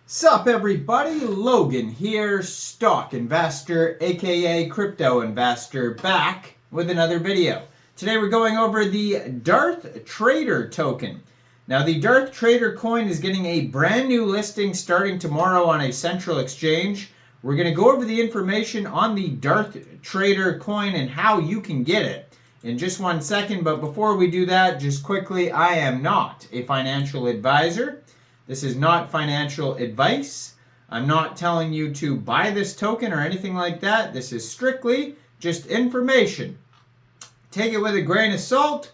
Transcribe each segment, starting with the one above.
Sup everybody, Logan here, stock investor aka crypto investor, back with another video. Today we're going over the DARTH-TRADER token. Now the DARTH-TRADER coin is getting a brand new listing starting tomorrow on a central exchange. We're going to go over the information on the DARTH-TRADER coin and how you can get it in just 1 second. But before we do that, just quickly, I am not a financial advisor. This is not financial advice. I'm not telling you to buy this token or anything like that. This is strictly just information. Take it with a grain of salt.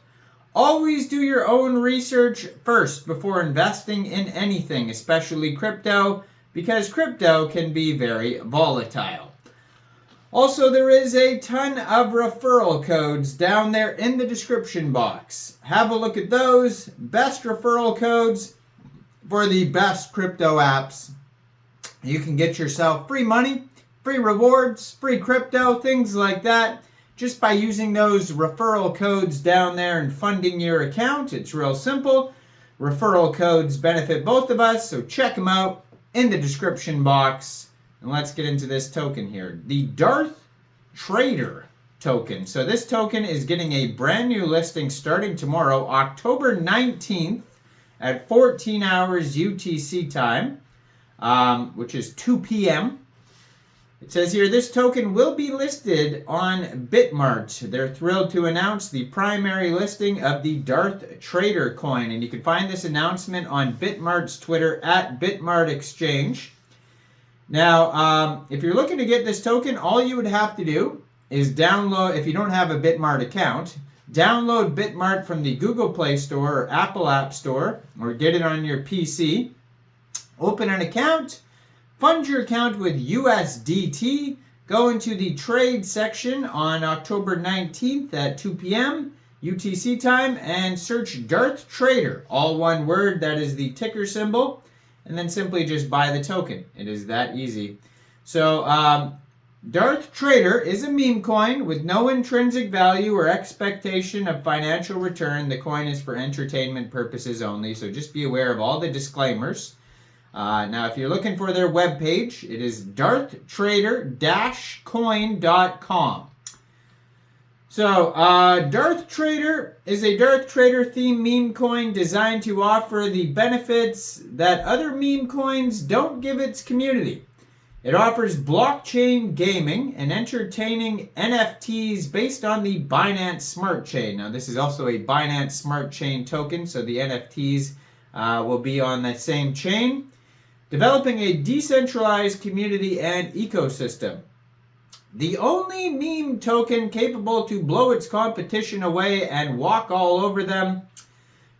Always do your own research first before investing in anything, especially crypto, because crypto can be very volatile. Also, there is a ton of referral codes down there in the description box. Have a look at those. Best referral codes for the best crypto apps. You can get yourself free money, free rewards, free crypto, things like that, just by using those referral codes down there and funding your account. It's real simple. Referral codes benefit both of us, so check them out in the description box. And let's get into this token here. The DARTH-TRADER token. So this token is getting a brand new listing starting tomorrow, October 19th, at 14 hours UTC time, which is 2 p.m. It says here, this token will be listed on BITMART. They're thrilled to announce the primary listing of the DARTH-TRADER coin. And you can find this announcement on BITMART's Twitter at BITMART Exchange. Now, if you're looking to get this token, all you would have to do is download, if you don't have a BITMART account, download BITMART from the Google Play Store or Apple App Store, or get it on your PC. Open an account, fund your account with USDT, go into the trade section on October 19th at 2 p.m. UTC time, and search DARTH-TRADER, all one word, that is the ticker symbol, and then simply just buy the token. It is that easy. So, DARTH-TRADER is a meme coin with no intrinsic value or expectation of financial return. The coin is for entertainment purposes only, so just be aware of all the disclaimers. Now, if you're looking for their webpage, it is darthtrader-coin.com. So, DARTH-TRADER is a DARTH-TRADER themed meme coin designed to offer the benefits that other meme coins don't give its community. It offers blockchain gaming and entertaining NFTs based on the Binance Smart Chain. Now, this is also a Binance Smart Chain token, so the NFTs will be on that same chain. Developing a decentralized community and ecosystem. The only meme token capable to blow its competition away and walk all over them.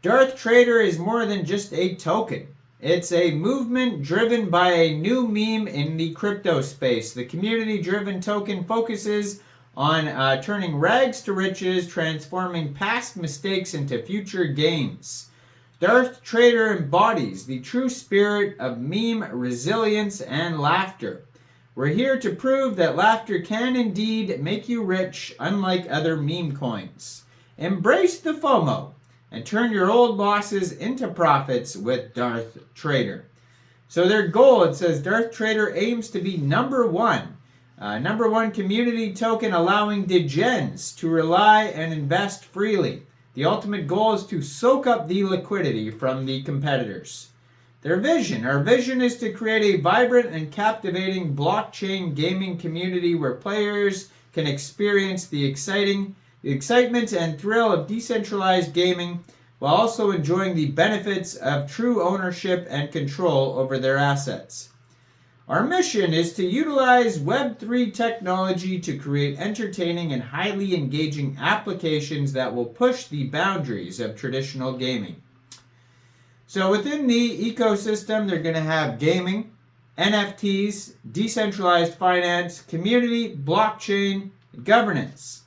DARTH-TRADER is more than just a token. It's a movement driven by a new meme in the crypto space. The community-driven token focuses on turning rags to riches, transforming past mistakes into future gains. DARTH-TRADER embodies the true spirit of meme resilience and laughter. We're here to prove that laughter can indeed make you rich, unlike other meme coins. Embrace the FOMO and turn your old losses into profits with DARTH-TRADER. So their goal, it says, DARTH-TRADER aims to be number one community token allowing degens to rely and invest freely. The ultimate goal is to soak up the liquidity from the competitors. Their vision, our vision is to create a vibrant and captivating blockchain gaming community where players can experience the excitement and thrill of decentralized gaming while also enjoying the benefits of true ownership and control over their assets. Our mission is to utilize Web3 technology to create entertaining and highly engaging applications that will push the boundaries of traditional gaming. So within the ecosystem, they're going to have gaming, NFTs, decentralized finance, community, blockchain, governance.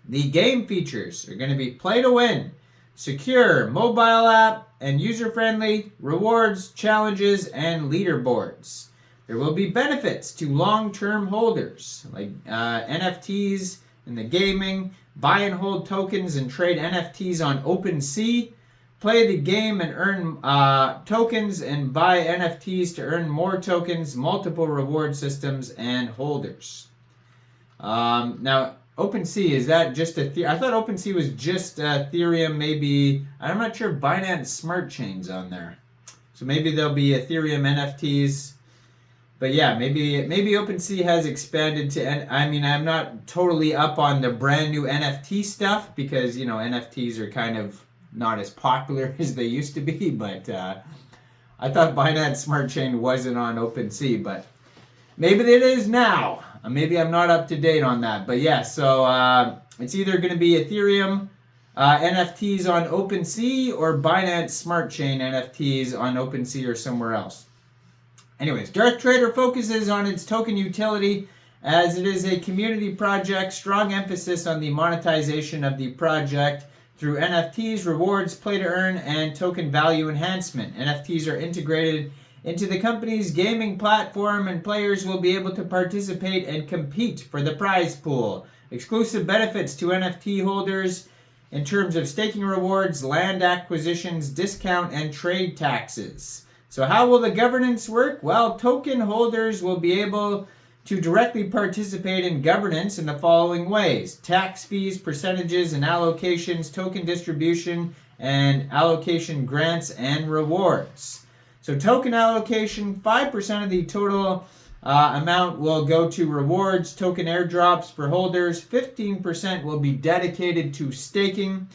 The game features are going to be play to win, secure, mobile app, and user-friendly, rewards, challenges, and leaderboards. There will be benefits to long-term holders, like NFTs in the gaming, buy and hold tokens and trade NFTs on OpenSea, play the game and earn tokens and buy NFTs to earn more tokens, multiple reward systems, and holders. Now, OpenSea, is that just I thought OpenSea was just Ethereum, maybe. I'm not sure if Binance Smart Chain's on there. So maybe there'll be Ethereum NFTs. But yeah, maybe OpenSea has expanded to, and I mean, I'm not totally up on the brand new NFT stuff because, you know, NFTs are kind of not as popular as they used to be, but I thought Binance Smart Chain wasn't on OpenSea, but maybe it is now. Maybe I'm not up to date on that, but yeah, so it's either going to be Ethereum NFTs on OpenSea or Binance Smart Chain NFTs on OpenSea or somewhere else. Anyways, DarthTrader focuses on its token utility as it is a community project, strong emphasis on the monetization of the project through NFTs, rewards, play to earn, and token value enhancement. NFTs are integrated into the company's gaming platform and players will be able to participate and compete for the prize pool. Exclusive benefits to NFT holders in terms of staking rewards, land acquisitions, discount, and trade taxes. So how will the governance work? Well, token holders will be able to directly participate in governance in the following ways: tax fees, percentages, and allocations, token distribution, and allocation grants and rewards. So token allocation, 5% of the total amount will go to rewards, token airdrops for holders, 15% will be dedicated to staking,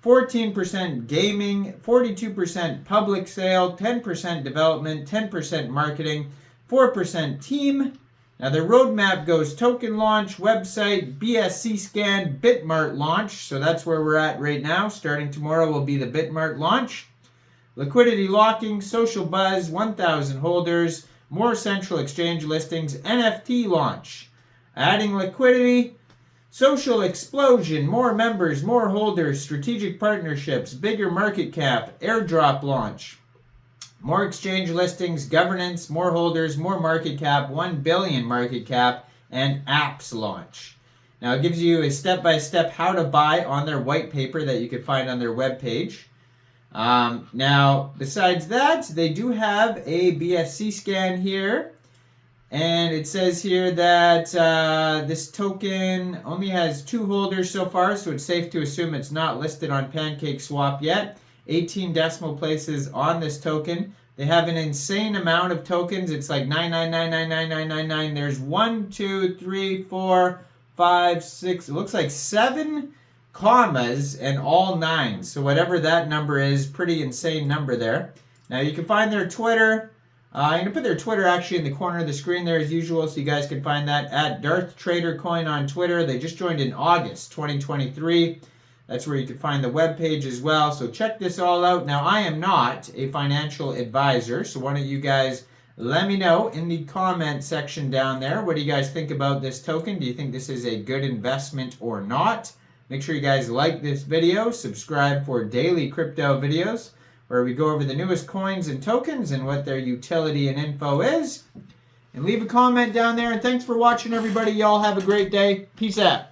14% gaming, 42% public sale, 10% development, 10% marketing, 4% team. Now the roadmap goes token launch, website, BSC scan, BITMART launch. So that's where we're at right now. Starting tomorrow will be the BITMART launch. Liquidity locking, social buzz, 1,000 holders, more central exchange listings, NFT launch. Adding liquidity, social explosion, more members, more holders, strategic partnerships, bigger market cap, airdrop launch. More exchange listings, governance, more holders, more market cap, 1 billion market cap, and apps launch. Now it gives you a step-by-step how to buy on their white paper that you can find on their webpage. Now, besides that, they do have a BSC scan here. And it says here that this token only has 2 holders so far, so it's safe to assume it's not listed on PancakeSwap yet. 18 decimal places on this token. They have an insane amount of tokens. It's like 9999999. There's 1, 2, 3, 4, 5, 6. It looks like 7 commas and all 9. So whatever that number is, pretty insane number there. Now you can find their Twitter. I'm going to put their Twitter actually in the corner of the screen there as usual, so you guys can find that at DarthTrader Coin on Twitter. They just joined in August 2023. That's where you can find the webpage as well. So check this all out. Now, I am not a financial advisor, so why don't you guys let me know in the comment section down there. What do you guys think about this token? Do you think this is a good investment or not? Make sure you guys like this video. Subscribe for daily crypto videos, where we go over the newest coins and tokens and what their utility and info is. And leave a comment down there. And thanks for watching, everybody. Y'all have a great day. Peace out.